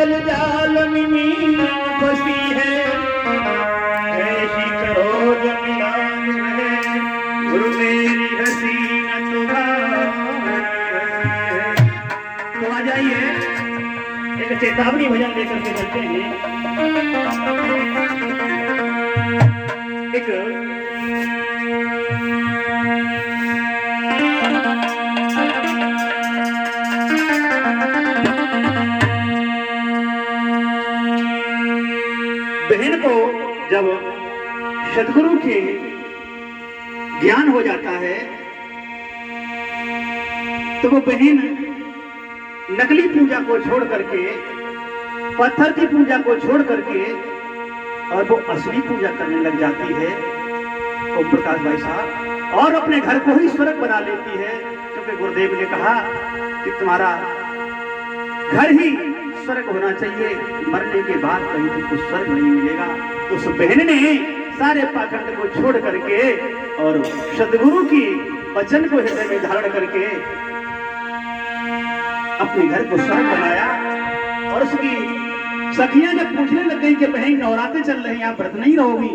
जल जाल में फंसी है, ऐसी करो जमीन है, गुरु मेरी हसीन तुम्हारी है। तो आ जाइए एक चेतावनी भजन लेकर के चलते हैं। एक बहन को जब सदगुरु के ज्ञान हो जाता है तो वो बहन नकली पूजा को छोड़ करके, पत्थर की पूजा को छोड़ करके और वो असली पूजा करने लग जाती है ओम प्रकाश भाई साहब, और अपने घर को ही स्वर्ग बना लेती है। क्योंकि गुरुदेव ने कहा कि तुम्हारा घर ही स्वर्ग होना चाहिए, मरने के बाद कहीं तुमको स्वर्ग नहीं मिलेगा। तो उस बहन ने सारे पाखंड को छोड़ करके और सदगुरु की वचन को हृदय में धारण करके अपने घर को स्वर्ग बनाया। और उसकी सखियां जब पूछने लग गई कि बहन नवरात्रे चल रहे हैं, आप व्रत नहीं रहोगी,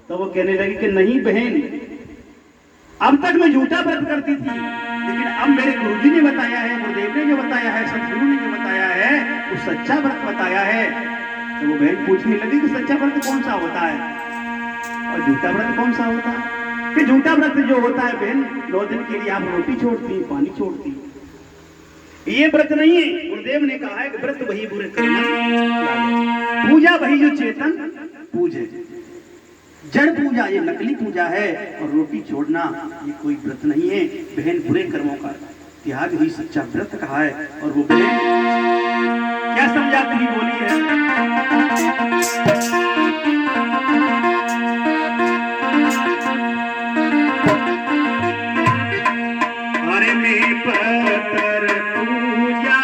तो वो कहने लगी कि नहीं बहन, अब तक मैं झूठा व्रत करती थी, लेकिन अब मेरे गुरुजी ने बताया है, गुरुदेव ने जो बताया है, सदगुरु ने जो बताया है, वो सच्चा व्रत बताया है। तो वो बहन पूछने लगी कि सच्चा व्रत कौन सा होता है और झूठा व्रत कौन सा होता है। कि झूठा व्रत जो होता है बहन, 9 दिन के लिए आप रोटी छोड़ती, पानी छोड़ती, ये व्रत नहीं है। गुरुदेव ने कहा है कि व्रत वही बुरे करना, पूजा वही जो चेतन पूजे, जड़ पूजा ये नकली पूजा है, और रोटी छोड़ना ये कोई व्रत नहीं है। बहन बुरे कर्मों का त्याग ही सच्चा व्रत कहा है। और वो बहन क्या समझाती हुई बोली है, अरे मैं पत्थर पूजा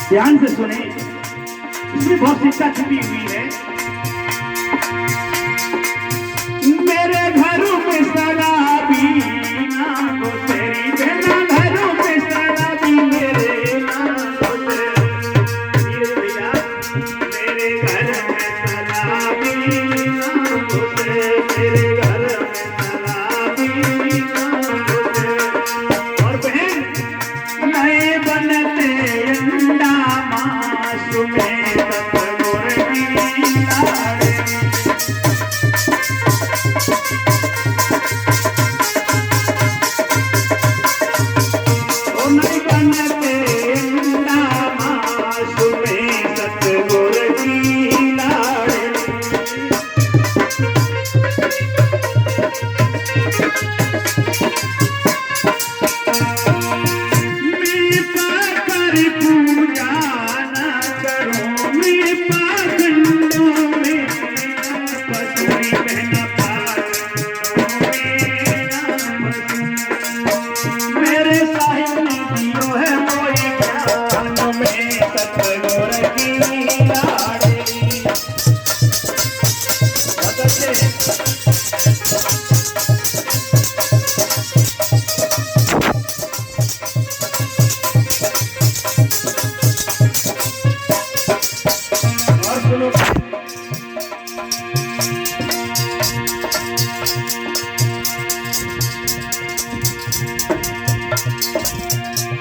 ध्यान से सुने, इसमें बहुत शिक्षा छुपी हुई है। मेरे घरों में शराबी नाम को तेरी बहना, घरों में शराबी मेरे नाम को तेरे भैया, मेरे घर में शराबी नाम को तेरे घर में शराबी नाम को तेरे। और बहन नए बनते अंडा मासूमे सतगुर की लाड़े।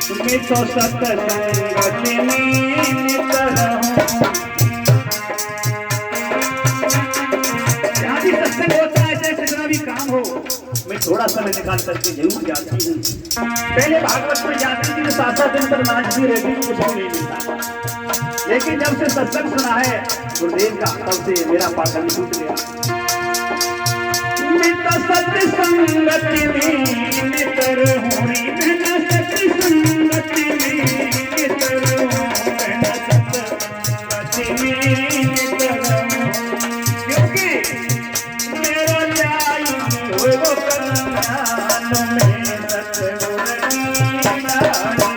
तुम्हें तो सत्संगति में नित रहूं। जहाँ भी सत्संग होता है, चाहे कितना भी काम हो, मैं थोड़ा समय निकाल करके जरूर जाती हूँ। पहले भागवत में जाती थी तो 7-7 दिन तक नाच भी रहती, कुछ भी नहीं मिलता। लेकिन जब से सत्संग सुना है गुरुदेव का, तब से मेरा पागल छूट गया। मैं तो सत्संगति में नित रहूं, मैं सत्संगति में नित रहूं, मैं सत्संगति में नित रहूं। क्योंकि मेरा न्याय होए वो कल्याण में सतगुर की लाड़ी।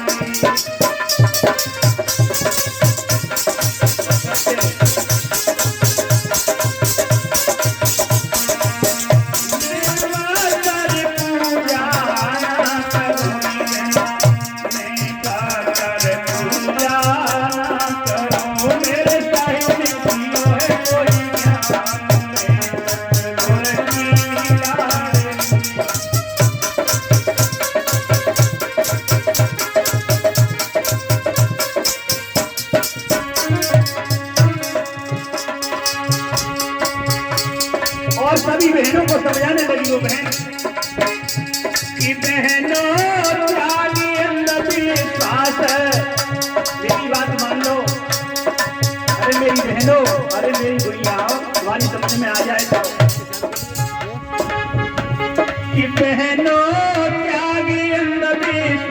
और सभी बहनों को समझाने लगी वो बहन कि बहनों त्यागी अंधविश्वास। मेरी बात मान लो। अरे मेरी बहनों, अरे मेरी भैया, तुम्हारी समझ में आ जाए तो कि बहन